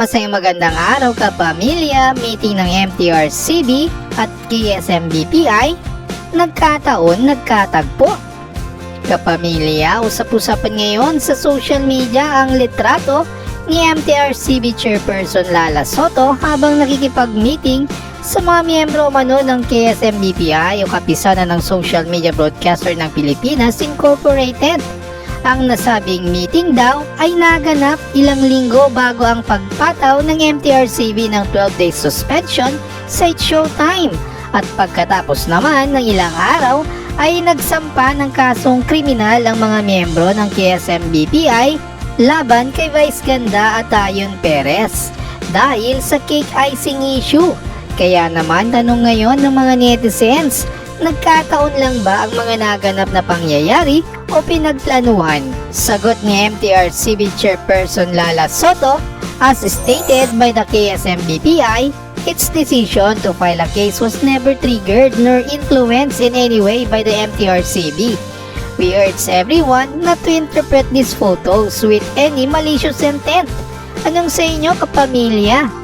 Masayang magandang araw kapamilya, meeting ng MTRCB at KSMBPI, nagkatagpo. Kapamilya, usap-usapan ngayon sa social media ang litrato ni MTRCB Chairperson Lala Soto habang nakikipag-meeting sa mga miyembro umano ng KSMBPI o kapisanan ng Social Media Broadcaster ng Pilipinas Incorporated. Ang nasabing meeting daw ay naganap ilang linggo bago ang pagpataw ng MTRCB ng 12-day suspension sa It's Showtime. At pagkatapos naman ng ilang araw ay nagsampa ng kasong kriminal ang mga miyembro ng KSMBPI laban kay Vice Ganda at Ayon Perez dahil sa cake icing issue. Kaya naman tanong ngayon ng mga netizens, nagkataon lang ba ang mga naganap na pangyayari o pinagplanuhan? Sagot ni MTRCB Chairperson Lala Soto, as stated by the KSMBPI, its decision to file a case was never triggered nor influenced in any way by the MTRCB. We urge everyone not to interpret these photos with any malicious intent. Anong sa inyo kapamilya?